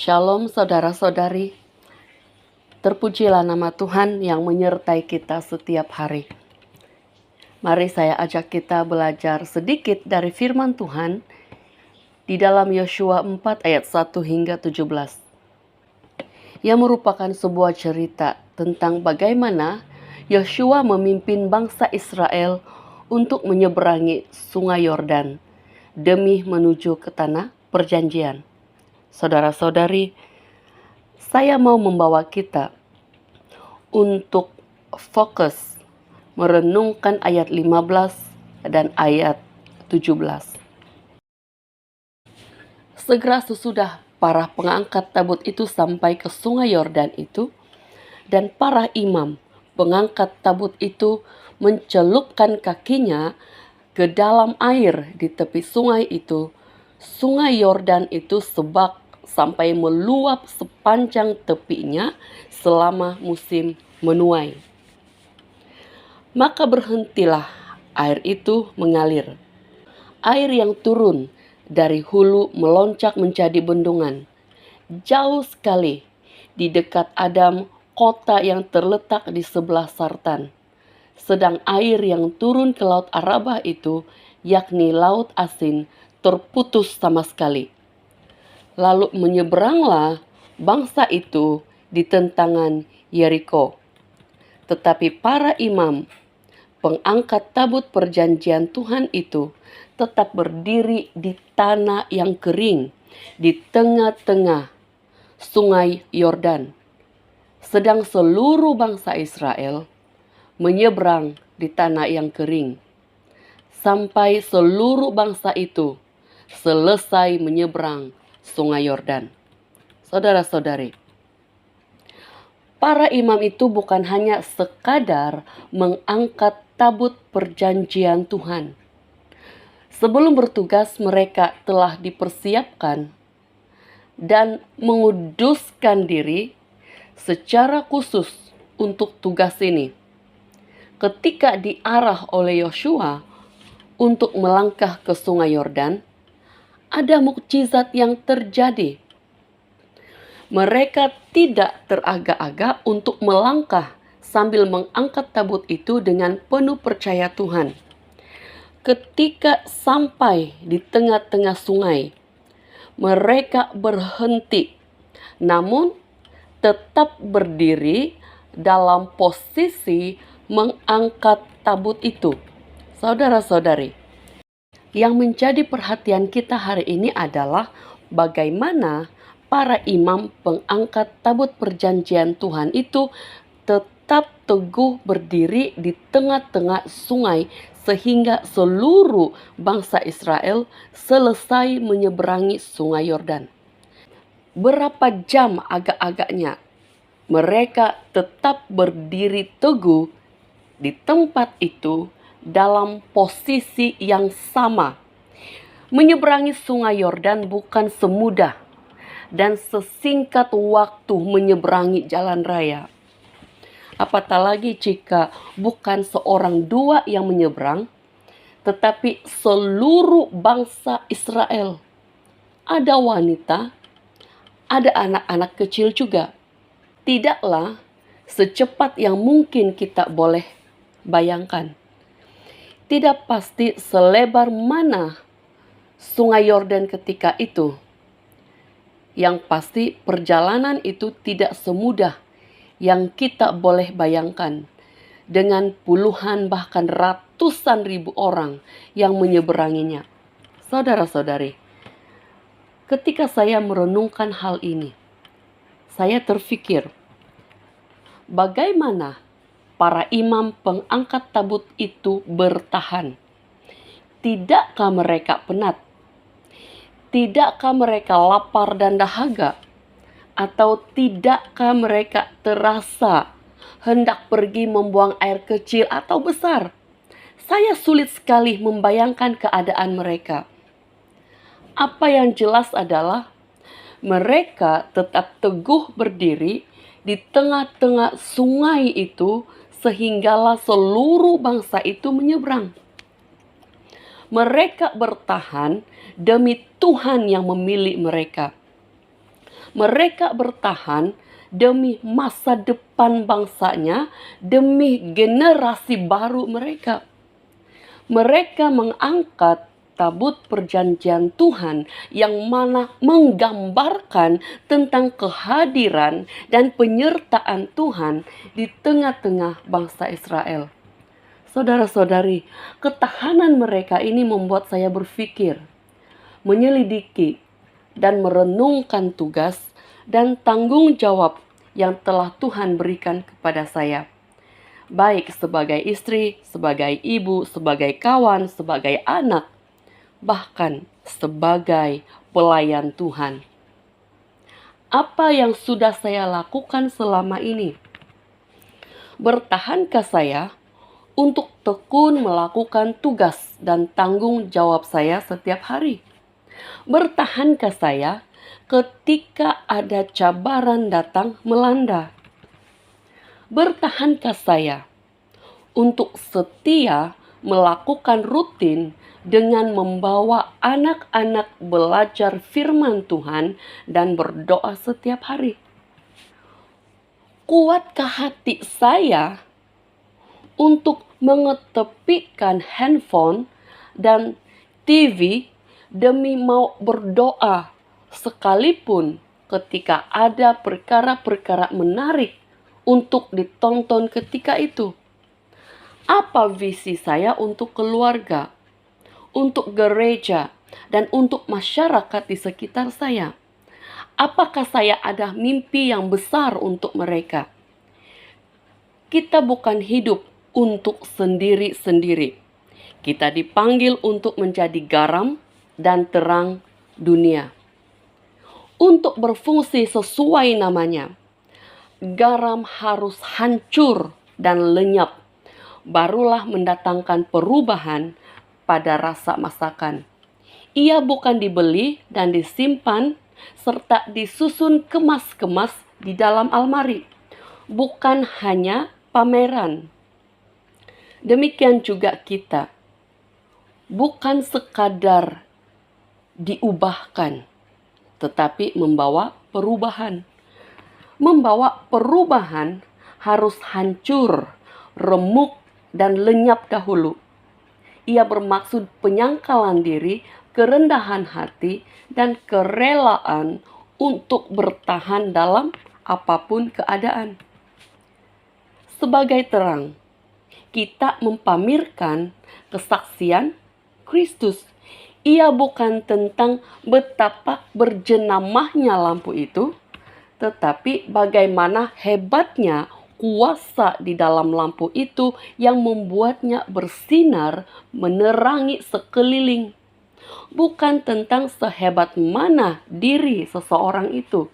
Shalom saudara-saudari, terpujilah nama Tuhan yang menyertai kita setiap hari. Mari saya ajak kita belajar sedikit dari firman Tuhan di dalam Yosua 4 ayat 1 hingga 17. Yang merupakan sebuah cerita tentang bagaimana Yosua memimpin bangsa Israel untuk menyeberangi sungai Yordan demi menuju ke tanah perjanjian. Saudara-saudari, saya mau membawa kita untuk fokus merenungkan ayat 15 dan ayat 17. Segera sesudah para pengangkat tabut itu sampai ke sungai Yordan itu, dan para imam pengangkat tabut itu mencelupkan kakinya ke dalam air di tepi sungai itu, sungai Yordan itu sebak sampai meluap sepanjang tepinya selama musim menuai. Maka berhentilah air itu mengalir. Air yang turun dari hulu melonjak menjadi bendungan. Jauh sekali di dekat Adam, kota yang terletak di sebelah Sartan. Sedang air yang turun ke Laut Arabah itu, yakni Laut Asin, terputus sama sekali. Lalu menyeberanglah bangsa itu di tentangan Yeriko. Tetapi para imam, pengangkat tabut perjanjian Tuhan itu, tetap berdiri di tanah yang kering, di tengah-tengah sungai Yordan. Sedang seluruh bangsa Israel menyeberang di tanah yang kering. Sampai seluruh bangsa itu selesai menyeberang sungai Yordan. Saudara-saudari, para imam itu bukan hanya sekadar mengangkat tabut perjanjian Tuhan. Sebelum bertugas, mereka telah dipersiapkan dan menguduskan diri secara khusus untuk tugas ini. Ketika diarah oleh Yosua untuk melangkah ke sungai Yordan, ada mukjizat yang terjadi. Mereka tidak teragak-agak untuk melangkah sambil mengangkat tabut itu dengan penuh percaya Tuhan. Ketika sampai di tengah-tengah sungai, mereka berhenti, namun tetap berdiri dalam posisi mengangkat tabut itu. Saudara-saudari, yang menjadi perhatian kita hari ini adalah bagaimana para imam pengangkat tabut perjanjian Tuhan itu tetap teguh berdiri di tengah-tengah sungai sehingga seluruh bangsa Israel selesai menyeberangi sungai Yordan. Berapa jam agak-agaknya mereka tetap berdiri teguh di tempat itu dalam posisi yang sama. Menyeberangi sungai Yordan bukan semudah dan sesingkat waktu menyeberangi jalan raya. Apatah lagi jika bukan seorang dua yang menyeberang, tetapi seluruh bangsa Israel. Ada wanita, ada anak-anak kecil juga. Tidaklah secepat yang mungkin kita boleh bayangkan. Tidak pasti selebar mana sungai Yordan ketika itu. Yang pasti perjalanan itu tidak semudah yang kita boleh bayangkan. Dengan puluhan bahkan ratusan ribu orang yang menyeberanginya. Saudara-saudari, ketika saya merenungkan hal ini, saya terfikir, bagaimana para imam pengangkat tabut itu bertahan? Tidakkah mereka penat? Tidakkah mereka lapar dan dahaga? Atau tidakkah mereka terasa hendak pergi membuang air kecil atau besar? Saya sulit sekali membayangkan keadaan mereka. Apa yang jelas adalah mereka tetap teguh berdiri di tengah-tengah sungai itu sehinggalah seluruh bangsa itu menyeberang. Mereka bertahan demi Tuhan yang memilih mereka. Mereka bertahan demi masa depan bangsanya, demi generasi baru mereka. Mereka mengangkat tabut perjanjian Tuhan yang mana menggambarkan tentang kehadiran dan penyertaan Tuhan di tengah-tengah bangsa Israel. Saudara-saudari, ketahanan mereka ini membuat saya berpikir, menyelidiki, dan merenungkan tugas dan tanggung jawab yang telah Tuhan berikan kepada saya. Baik sebagai istri, sebagai ibu, sebagai kawan, sebagai anak, bahkan sebagai pelayan Tuhan. Apa yang sudah saya lakukan selama ini? Bertahankah saya untuk tekun melakukan tugas dan tanggung jawab saya setiap hari? Bertahankah saya ketika ada cabaran datang melanda? Bertahankah saya untuk setia melakukan rutin dengan membawa anak-anak belajar firman Tuhan dan berdoa setiap hari? Kuatkah hati saya untuk mengetepikan handphone dan TV demi mau berdoa sekalipun ketika ada perkara-perkara menarik untuk ditonton ketika itu? Apa visi saya untuk keluarga, untuk gereja, dan untuk masyarakat di sekitar saya? Apakah saya ada mimpi yang besar untuk mereka? Kita bukan hidup untuk sendiri-sendiri. Kita dipanggil untuk menjadi garam dan terang dunia. Untuk berfungsi sesuai namanya, garam harus hancur dan lenyap, barulah mendatangkan perubahan pada rasa masakan. Ia bukan dibeli dan disimpan serta disusun kemas-kemas di dalam almari. Bukan hanya pameran. Demikian juga kita. Bukan sekadar diubahkan, tetapi membawa perubahan. Membawa perubahan harus hancur, remuk, dan lenyap dahulu. Ia bermaksud penyangkalan diri, kerendahan hati, dan kerelaan untuk bertahan dalam apapun keadaan. Sebagai terang, kita mempamerkan kesaksian Kristus. Ia bukan tentang betapa berjenamahnya lampu itu, tetapi bagaimana hebatnya kuasa di dalam lampu itu yang membuatnya bersinar menerangi sekeliling. Bukan tentang sehebat mana diri seseorang itu,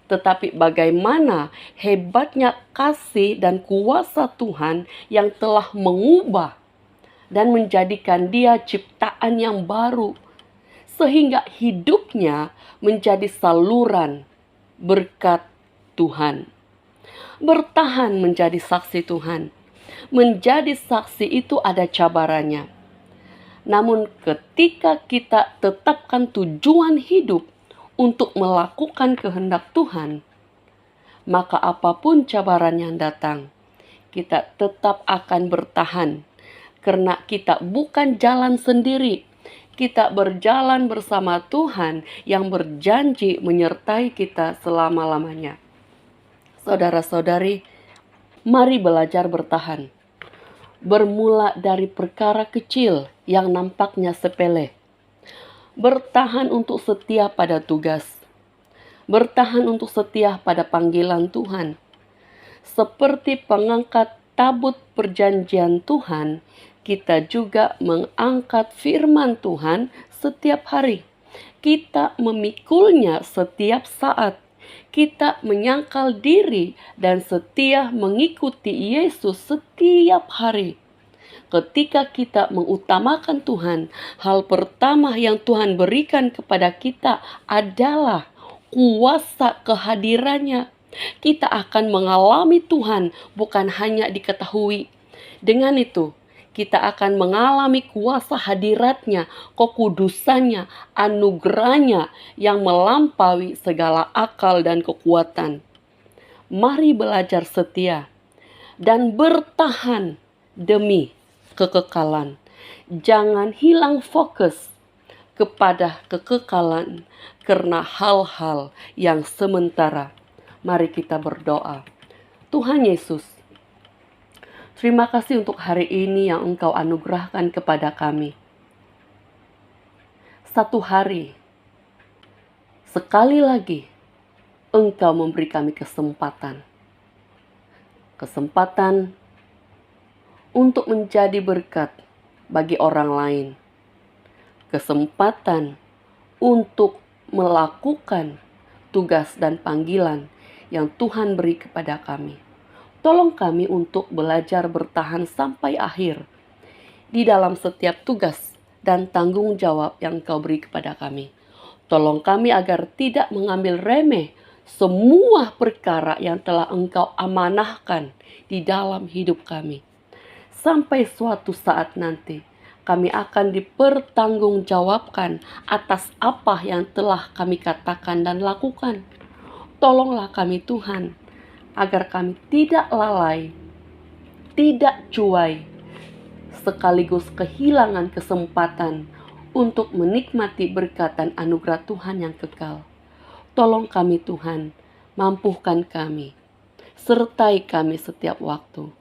tetapi bagaimana hebatnya kasih dan kuasa Tuhan yang telah mengubah dan menjadikan dia ciptaan yang baru, sehingga hidupnya menjadi saluran berkat Tuhan. Bertahan menjadi saksi Tuhan. Menjadi saksi itu ada cabarannya. Namun ketika kita tetapkan tujuan hidup untuk melakukan kehendak Tuhan, maka apapun cabaran yang datang, kita tetap akan bertahan. Karena kita bukan jalan sendiri, kita berjalan bersama Tuhan yang berjanji menyertai kita selama-lamanya. Saudara-saudari, mari belajar bertahan. Bermula dari perkara kecil yang nampaknya sepele. Bertahan untuk setia pada tugas. Bertahan untuk setia pada panggilan Tuhan. Seperti pengangkat tabut perjanjian Tuhan, kita juga mengangkat firman Tuhan setiap hari. Kita memikulnya setiap saat. Kita menyangkal diri dan setia mengikuti Yesus setiap hari. Ketika kita mengutamakan Tuhan, hal pertama yang Tuhan berikan kepada kita adalah kuasa kehadirannya. Kita akan mengalami Tuhan bukan hanya diketahui. Dengan itu, kita akan mengalami kuasa hadiratnya, kekudusannya, anugerahnya yang melampaui segala akal dan kekuatan. Mari belajar setia dan bertahan demi kekekalan. Jangan hilang fokus kepada kekekalan karena hal-hal yang sementara. Mari kita berdoa. Tuhan Yesus, terima kasih untuk hari ini yang Engkau anugerahkan kepada kami. Satu hari, sekali lagi, Engkau memberi kami kesempatan. Kesempatan untuk menjadi berkat bagi orang lain. Kesempatan untuk melakukan tugas dan panggilan yang Tuhan beri kepada kami. Tolong kami untuk belajar bertahan sampai akhir di dalam setiap tugas dan tanggung jawab yang Kau beri kepada kami. Tolong kami agar tidak mengambil remeh semua perkara yang telah Engkau amanahkan di dalam hidup kami. Sampai suatu saat nanti kami akan dipertanggungjawabkan atas apa yang telah kami katakan dan lakukan. Tolonglah kami Tuhan, agar kami tidak lalai, tidak cuai, sekaligus kehilangan kesempatan untuk menikmati berkat dan anugerah Tuhan yang kekal. Tolong kami Tuhan, mampukan kami, sertai kami setiap waktu.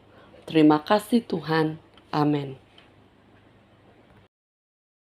Terima kasih Tuhan. Amin.